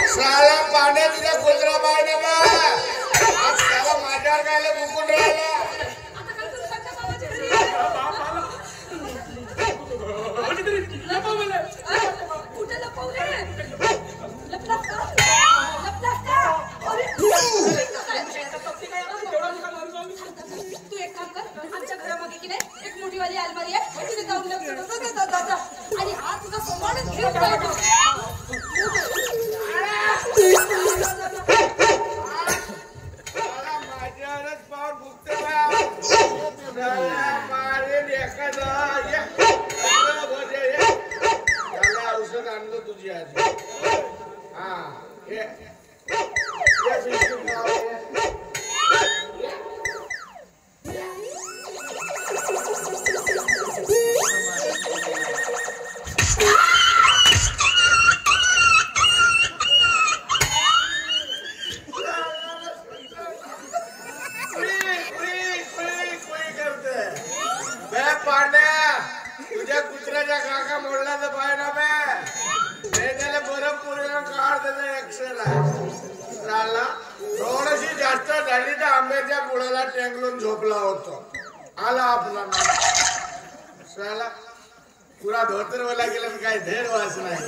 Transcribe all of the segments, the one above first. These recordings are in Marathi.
साला पाण्यात तुझ्या कुत्रा पाहिजे बा आज साला माझ्यावर काय बुकून राहिला तू एक काम कर आमच्या घरामागे की नाही एक मोठी वाली अलमारी आहे तिथे जाऊन लग्न आणि हा तुझा सोमानच घेऊन जातो माझ्यावरच पाऊल भुकते त्याला औषध आणलं तुझी आजी हा तुझ्या कुत्र्याच्या काका मोडला तर पाय ना त्याला बरं पुरेला काढ त्याचा एक्सला थोडीशी जास्त झाली तर आंब्याच्या बुडाला टेंगलून झोपला होतो आला आपला साला पुरा धोतरवाला गेला तर काही धेर वास नाही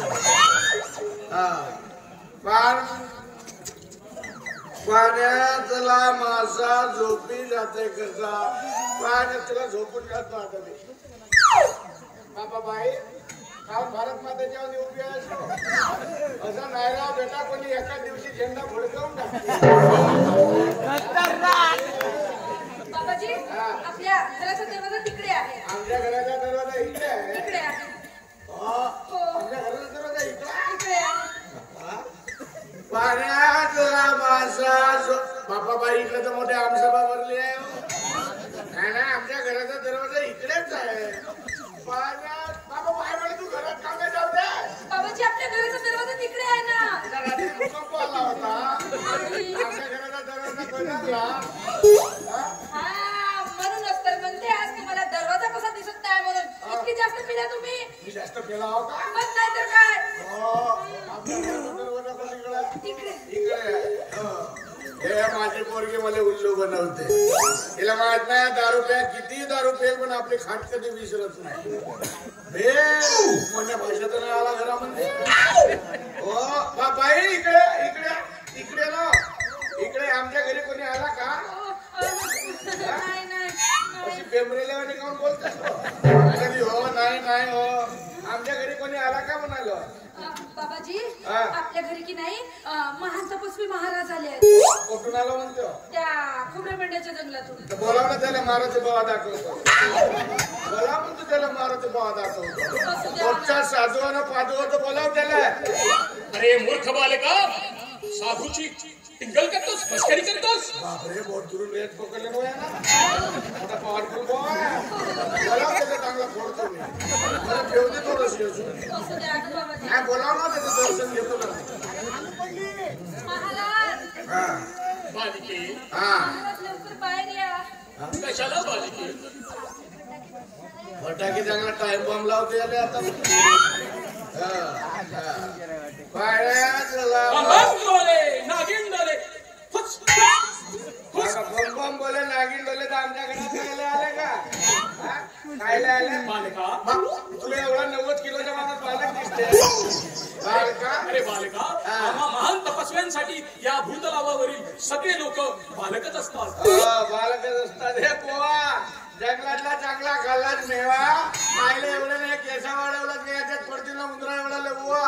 पाण्यातला मासा झोपी जाते कसा पाण्यातला झोपून जातो आता ते बाबा बाई काल भारत मातेच्या उभी असो असं नाही राव बेटा कोणी एका दिवशी झेंडा फडकवून बाबाजी आपल्या घराचा दरवाजा तिकडे आहे आमच्या घराचा दरवाजा इकडे आहे तिकडे आहे आमच्या घराचा दरवाजा इकडे आहे पाण्यातला मासा बापा बाई इकडे तर मोठे आमसभा भरली आहे नाही ना आमच्या घराचा दरवाजा इकडेच आहे पाण्यात बाबा बाय म्हणे तू घरात का नाही जाऊ दे बाबाजी आपल्या घराचा दरवाजा तिकडे आहे ना भूकंप आला होता आमच्या घराचा दरवाजा बदलला म्हणूनच तर म्हणते आज की मला दरवाजा कसा दिसत नाही म्हणून इतकी जास्त पिला तुम्ही मी जास्त पेला हो का मग नाही तर काय आमच्या घराचा दरवाजा पण इकडे इकडे हे माझी पोरगी मला उल्लू बनवते तिला माहित नाही दारू प्या किती दारू पेल पण आपली खाट कधी विसरत नाही मोठ्या भाषेत नाही आला घरामध्ये हो बाई इकडे इकडे इकडे ना इकडे आमच्या घरी कोणी आला का अशी पेमरेल्यावानी काऊन बोलतेस कधी हो नाही नाही हो आमच्या घरी कोणी आला का म्हणालो बाबाजी आपल्या घरी की नाही महान तपस्वी महाराज आले आहेत कुठून आलो म्हणतो त्या खोबऱ्या मेंढ्याच्या जंगलातून बोलाव ना त्याला माराचे बाबा दाखवतो बोला म्हणतो त्याला माराचे बाबा दाखवतो रोजच्या साधूवानं पादूवाचं बोलाव त्याला अरे मूर्ख बालका साधूची टिंगल करतोस मस्करी करतोस बापरे बहुत दुरून रेत पकडले मोया ना मोठा पॉवरफुल बॉय बोलाव त्याला चांगला फोडतो मी मला ठेव दे थोडंशी अजून नाही बोलाव ना त्याचं दर्शन घेतो ना बालिके लवकर बाहेर या कशाला बालिके फटाके चांगला टाइम बॉम्ब लावते आले आता नागिन डोले बम बोले नागिन डोले तर आमच्या घरात खायला आले का खायला आले बालका तुला एवढा 90 किलोच्या माणूस बालक दिसते बालका अरे बालका आम्हा महान तपस्व्यांसाठी या भूतलावावरील सगळे लोक बालकच असतात बालकच असतात हे पोवा जंगलातला चांगला खाल्लाच मेवा खायला एवढं नाही केसा वाढवला की याच्यात पडतील ना उंदरा एवढा लेबुवा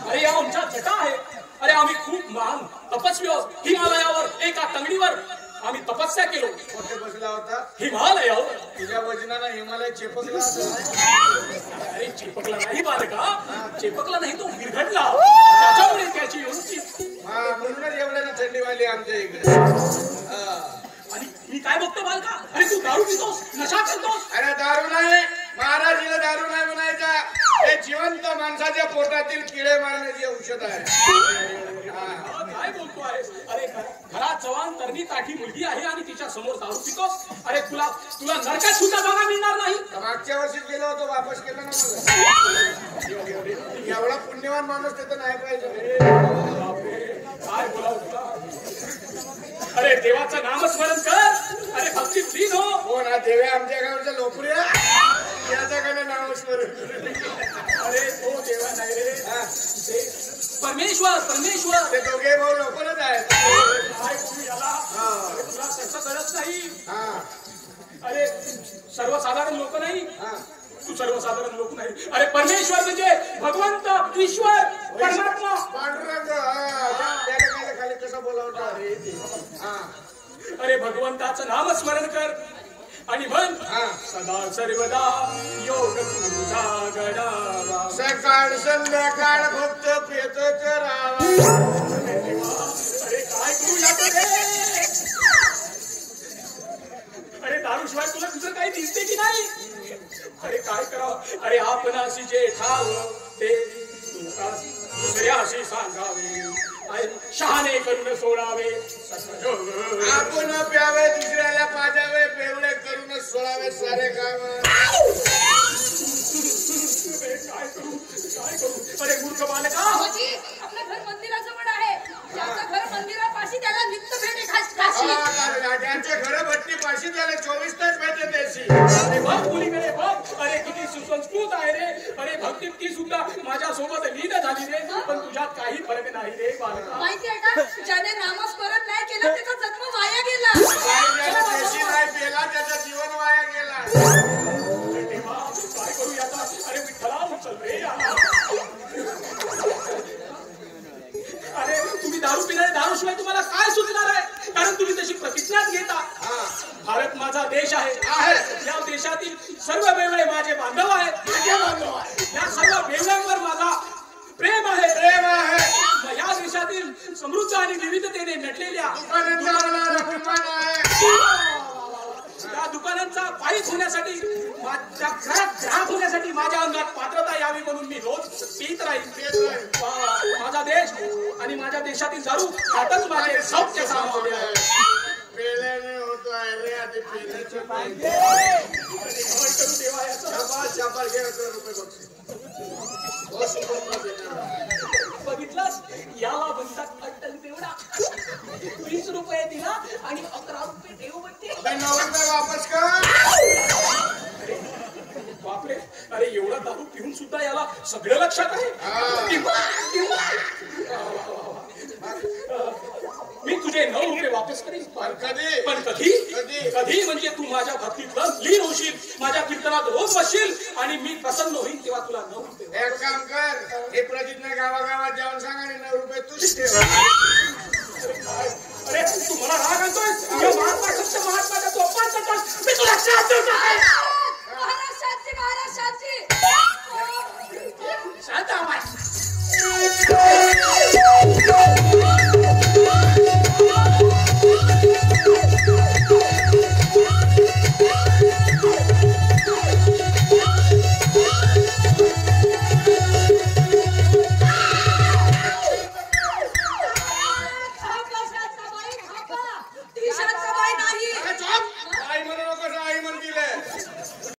अरे या आमच्या जटा आहे अरे आम्ही खूप महान तपस्वी आहोत हिमालयावर एका तंगडीवर आम्ही तपस्या केलो कुठे बसला होता हिमालयावर तुझ्या वजनानं हिमालय चेपकला अरे चेपकला नाही बालका चेपकला नाही तो विरघडला त्याच्यामुळे त्याची उंची म्हणूनच एवढ्यानं थंडी वाली आमच्या इकडे आणि मी काय बघतो बालका अरे तू दारू पितोस नशा करतोस अरे दारू नाही महाराजीला दारू नाही म्हणायचा हे जिवंत माणसाच्या पोटातील किडे मारण्याची औषध आहे काय बोलतो आहेस अरे घरात जवान तरणी ताठी मुलगी आहे आणि तिच्या समोर दारू पितोस. अरे तुला तुला नरकात सुद्धा जागा मिळणार नाही. मागच्या वर्षीच गेलो होतो, वापस केलं ना मला. एवढा पुण्यवान माणूस तिथं नाही पाहिजे. काय बोलावं तुला. अरे देवाचं नामस्मरण कर. अरे भक्ती प्लीन हो. हो ना, देवे आमच्या गावच्या लोकप्रिय याच्याकडे नामस्मरण. अरे तो देवा नाही रे. ते परमेश्वर परमेश्वर. ते दोघे भाऊ लोकच आहेत. काय तुम्ही याला. अरे तुला तसं कळत नाही. अरे सर्वसाधारण लोक नाही. तू सर्वसाधारण लोक नाही. अरे परमेश्वर म्हणजे भगवंत ईश्वर परमात्मा पांडुरंग. त्याला खाली कसं बोलावता. अरे भगवंताचं नामस्मरण कर आणि म्हण सदा सर्वदा योग तुझा गणावा. सकाळ संध्याकाळ फक्त पेतच राहावा. अरे काय करू लागतो रे. अरे दारूशिवाय तुला दुसरं काही दिसते की नाही. अरे काय करावं. अरे आपणाशी जे ठाव ते दुसऱ्याशी सांगावे. शहाणे करून सोडावे. आपण प्यावे दुसऱ्याला पाजावे. बेवडे करून सोडावे सारे काम. काय करू काय करू. अरे मूर्ख बालका. बाबाजी, आपलं घर मंदिराजवळ आहे. ज्याचं घर मंदिरापाशी त्याला नित्य भेटे घाशी. त्यांच्या घर भट्टी पाशी त्याला 24 तास भेटे द्यायची. अरे बघ मुलीकडे बघ. अरे किती सुसंस्कृत आहे रे. अरे भक्ती ती सुद्धा माझ्यासोबत लीन झाली रे. पण तुझ्यात काही फरक नाही रे बालका. माहिती आहे का, ज्याने नामस्मरण नाही केलं त्याचा जन्म वाया गेला. ज्याला देशी नाही पेला त्याचा जीवन वाया गेला. अरे देवा, काय करू याचा. अरे विठ्ठला उचल रे. अरे तुम्ही दारू पिणारे. दारूशिवाय तुम्हाला काय सुचणार आहे. कारण तुम्ही तशी प्रतिज्ञाच घेता. भारत माझा देश आहे. या देशातील सर्व बेवडे माझे बांधव आहेत. या सर्व बेवड्यांवर माझा प्रेम आहे. प्रेम आहे. या देशातील समृद्ध आणि विविधतेने नटलेल्या त्या दुकानांचा पायीच होण्यासाठी, माझ्या घरात ग्राहक होण्यासाठी माझ्या अंगात पात्रता यावी म्हणून मी रोज पीत राहील. माझा देश आणि माझ्या देशातील दारू हातच माझे सौख्य सामावले आहे. पेल्याने होतो आहे रे. आधी पेल्याचे पाहिजे. देवा याचा शंभर घे रुपये बक्षीस. बघितलंस. याला म्हणतात अट्टल बेवडा. 20 रुपये दिला आणि 11 रुपये ठेव म्हणते. 9 रुपये वापस कर. बापरे. अरे एवढा दारू पिऊन सुद्धा याला सगळं लक्षात आहे. मी तुझे 9 रुपये वापस करीन. पण कधी कधी म्हणजे तू माझ्या भक्तीतलं लीन होशील. माझ्या कीर्तनात रोज बसशील आणि मी प्रसन्न होईल तेव्हा तुला 9 रुपये. एक काम कर. हे प्रतिज्ञा गावागावात जाऊन सांग आणि 9 रुपये तूच ठेव. अरे तू मला राग आणतोय. महात्माच्या तोफांचा तास मी तुला साथ देतो. महाराज शांती, महाराज शांती. शांत